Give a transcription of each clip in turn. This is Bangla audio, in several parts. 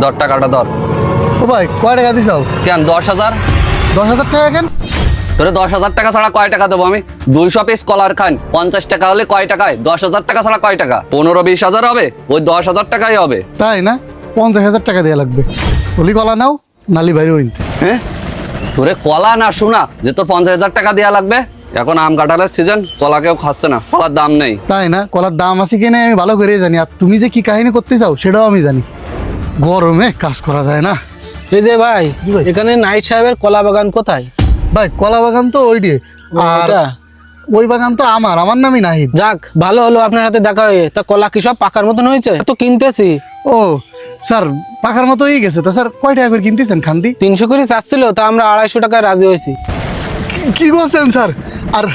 ধর টাকাটা ধর। ও ভাই কয় টাকা দিছাও? কেন 10,000? 10,000 টাকা কেন? তোরে 10,000 টাকা ছাড়া কয় টাকা দেবো আমি? 200 পিস কলার খান 50 টাকা হলে কয় টাকায়? 10,000 টাকা ছাড়া কয় টাকা? 15-20,000 হবে? ওই 10,000 টাকাই হবে। তাই না? 50,000 টাকা দেওয়া লাগবে। হলি কলা নাও, নালি বাইরে হইতে। হ্যাঁ, তোরে কলা না শোনা যে তোর 50,000 টাকা দেওয়া লাগবে? এখন আম কাঁঠালের সিজন, কলা কেউ খাচ্ছে না, কলার দাম নেই। তাই না? কলার দাম আছে কিনা আমি ভালো করে জানি, আর তুমি যে কি কাহিনী করতে চাও সেটাও আমি জানি। গরমে কাজ করা যায় না। এই যে ভাই, জি ভাই। এখানে নাইট সাহেবের কলা বাগান কোথায়? ভাই কলা বাগান তো ওই দিয়ে, আর ওইটা? ওই বাগান তো আমার নামই নাহিদ। যাক, ভালো হলো আপনার হাতে দেখা হয়ে। তা কলা কি সব পাকার মতন হয়েছে? তো কিনতেছি। ও স্যার, পাখার মতো হয়ে গেছে। তা স্যার কয় টাকা করে কিনতেছেন খান্দি? 300 করে চাচ্ছিল, তা আমরা 250 টাকায় রাজি হয়েছি। কি করছেন স্যার? আর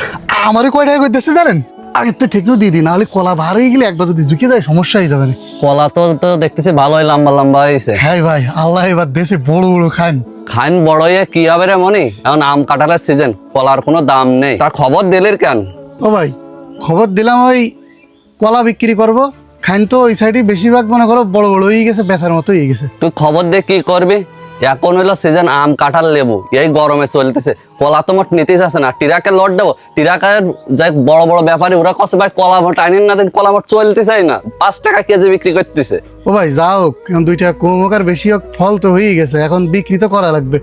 আমারে কয় টাকা করে দিচ্ছে জানেন? আগের তো ঠিকও দিয়ে দিই, না হলে কলা ভার হয়ে গেলে একবার যদি ঝুঁকে যায় সমস্যা হয়ে যাবে না। কলা তো তো দেখতেছি ভালোই লম্বা লম্বা হয়েছে। হ্যাঁ ভাই, আল্লাহ এবার দেশে বড় বড় খান। খান বড় হয়ে কি হবে রে মনি? এখন আম কাঁঠালের সিজন, কলার কোনো দাম নেই। তা খবর দিলের কেন? ও ভাই খবর দিলাম, ওই কলা বিক্রি করব। খান তো ওই সাইডে বেশিরভাগ মনে করো বড় বড় হয়ে গেছে, বেচার মতো হয়ে গেছে। তুই খবর দিয়ে কি করবি? এখন হইলো সিজন আম কাঁঠাল লেবু, এই গরমে চলতেছে। কলা তো মোট নিতেই আসে না। টিরাকে লট দেবো, টিরাকের যাই বড় বড় ব্যাপারী ওরা কষ্ট ভাই কলা মোট আইনেন না, কলা মোট চলতে চাই না, 5 টাকা কেজি বিক্রি করতেছে। ও ভাই যাও, 2 টাকা কম হোক আর বেশি হোক, ফল তো হয়ে গেছে, এখন বিক্রি তো করা লাগবে।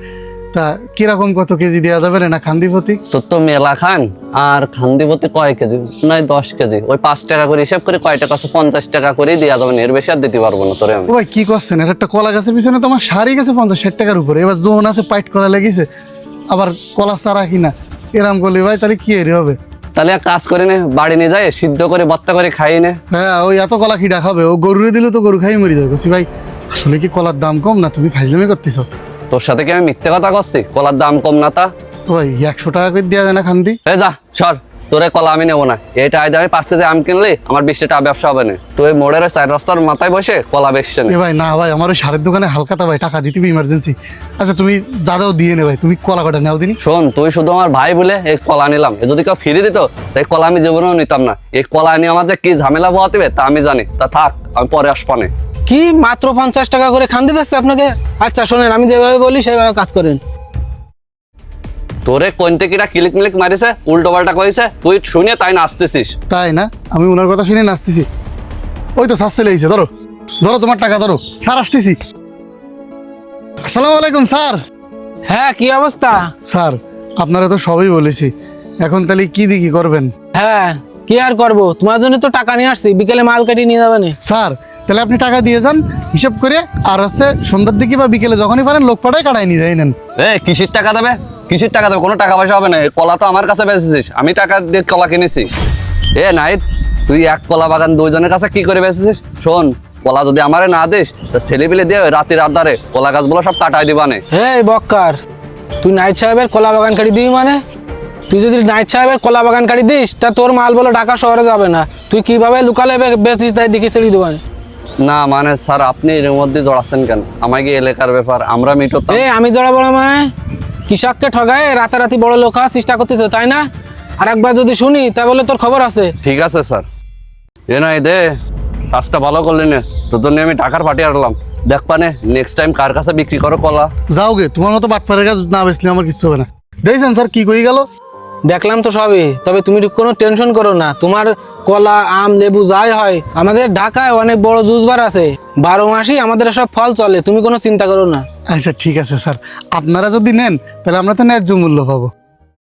তা কিরকম কত কেজি দেওয়া যাবে না খান্দি প্রতি? তোর তো মেলা খান, আর খান্দিপতি কয় কেজি? নয় 10 কেজি, ওই 5 টাকা করে হিসাব করে কয় টাকা আছে? 50 টাকা করেই দেওয়া যাবে না, এর বেশি আর দিতে পারবো না তোরে আমি। ও ভাই কি করছেন? এর একটা কলা গাছের পিছনে তো আমার সারি গেছে 50-60 টাকার উপরে। এবার জোন আছে পাইট করা লেগেছে, আবার কলা চারা কিনা, এরাম করলে ভাই তাহলে কি এর হবে? তাহলে এক কাজ করে নে, বাড়ি নিয়ে যায় সিদ্ধ করে ভর্তা করে খাই নে। হ্যাঁ, ওই এত কলা খিডা খাবে? ও গরুরে দিলে তো গরু খাই মরি যাবে। বলছি ভাই আসলে কি কলার দাম কম, না তুমি ফাইজলামি করতেছো? তোর সাথে কি আমি মিথ্যে কথা করছি? কলার দাম কম না তা? ও ভাই 100 টাকা করে দেওয়া যায় না খান্দি? এ যা সর, তোরে কলা আমি নেবো না। এইটা আজ আমি 5 কেজি আম কিনলে আমার 20 টাকা ব্যবসা হবে না। তুই মোড়ের 4 রাস্তার মাথায় বসে কলা বেচছে না। এ ভাই না ভাই, আমার ওই সারের দোকানে হালকাতা ভাই টাকা দিতে ইমার্জেন্সি। আচ্ছা তুমি যা দাও দিয়ে নে ভাই, তুমি কলা কটা নাও দিনি। শোন, তুই শুধু আমার ভাই বলে এই কলা নিলাম, এ যদি কেউ ফিরে দিত তাই কলা আমি জীবনেও নিতাম না। এই কলা নিয়ে আমার যে কি ঝামেলা পোহাতে হবে তা আমি জানি। তা থাক, আমি পরে আসপানে। কি মাত্র 50 টাকা করে খান দিতেছে আপনাকে? আচ্ছা শোনেন, আমি যেভাবে বলি সেভাবে কাজ করেন। তোরে কোন থেকে ক্লিক মিলিক মারিছে, উল্টো পাল্টা কইছে, তুই শুনে তাই না আসতেছিস? তাই না? আমি ওনার কথা শুনে নাচতেছি। ওই তো স্যার চলে এসেছে, ধরো ধরো তোমার টাকা ধরো। স্যার আসতেছি। আসসালামু আলাইকুম স্যার। হ্যাঁ, কি অবস্থা? স্যার আপনারা তো সবই বলেছি, এখন তাহলে কি দেখি করবেন? হ্যাঁ, কি আর করবো, তোমার জন্য তো টাকা নিয়ে আসছি, বিকেলে মাল কাটি নিয়ে যাবেন। স্যার তাহলে আপনি টাকা দিয়ে যান হিসাব করে, আর হচ্ছে সন্ধ্যার দিকে বা বিকেলে যখনই পারেন লোক পাঠায় কাটায় নিয়ে যাই নেন। এ কিসের টাকা দেবে? কিসের টাকা দেবে? কোনো টাকা পয়সা হবে না। এই কলা তো আমার কাছে বেচেছিস, আমি টাকা দিয়ে কলা কিনেছি। এ নাইট, তুই এক কলা বাগান 2 জনের কাছে কি করে বেচেছিস? শোন, কলা যদি আমারে না দিস তা ছেলে পেলে দিয়ে রাতের আধারে কলা গাছগুলো সব কাটাই দিবানে। হ্যাঁ বক্কার, তুই নাইট সাহেবের কলা বাগান কাটি দিবি মানে? তুই যদি নাইট সাহেবের কলা বাগান কাটি দিস তা তোর মাল বলে ঢাকা শহরে যাবে না। তুই কিভাবে লুকালে বেচিস তাই দিকে ছেড়ে দেবানে। না মানে স্যার, আপনি এর মধ্যে জড়াচ্ছেন কেন? আমাকে এলাকার ব্যাপার, আমরা মিটো। আমি জড়াবো না মানে? কৃষককে ঠগায় রাতারাতি বড় লোক হওয়ার চেষ্টা করতেছে তাই না? আর একবার যদি শুনি তা বলে তোর খবর আছে। ঠিক আছে স্যার, এ নাই দে, কাজটা ভালো করলি না, তোর জন্য আমি টাকার পাঠিয়ে আসলাম। দেখ পানে নেক্সট টাইম কার কাছে বিক্রি করো কলা। যাও গে, তোমার মতো বাটপারের কাজ না বেচলে আমার কিছু হবে না। দেখছেন স্যার কি কই গেল? দেখলাম তো সবই, তবে তুমি কোনো টেনশন করো না। তোমার কলা আম লেবু যাই হয়, আমাদের ঢাকায় অনেক বড় জুস বার আছে, 12 মাসই আমাদের সব ফল চলে, তুমি কোনো চিন্তা করো না। আচ্ছা ঠিক আছে স্যার, আপনারা যদি নেন তাহলে আমরা তো ন্যায্য মূল্য পাবো।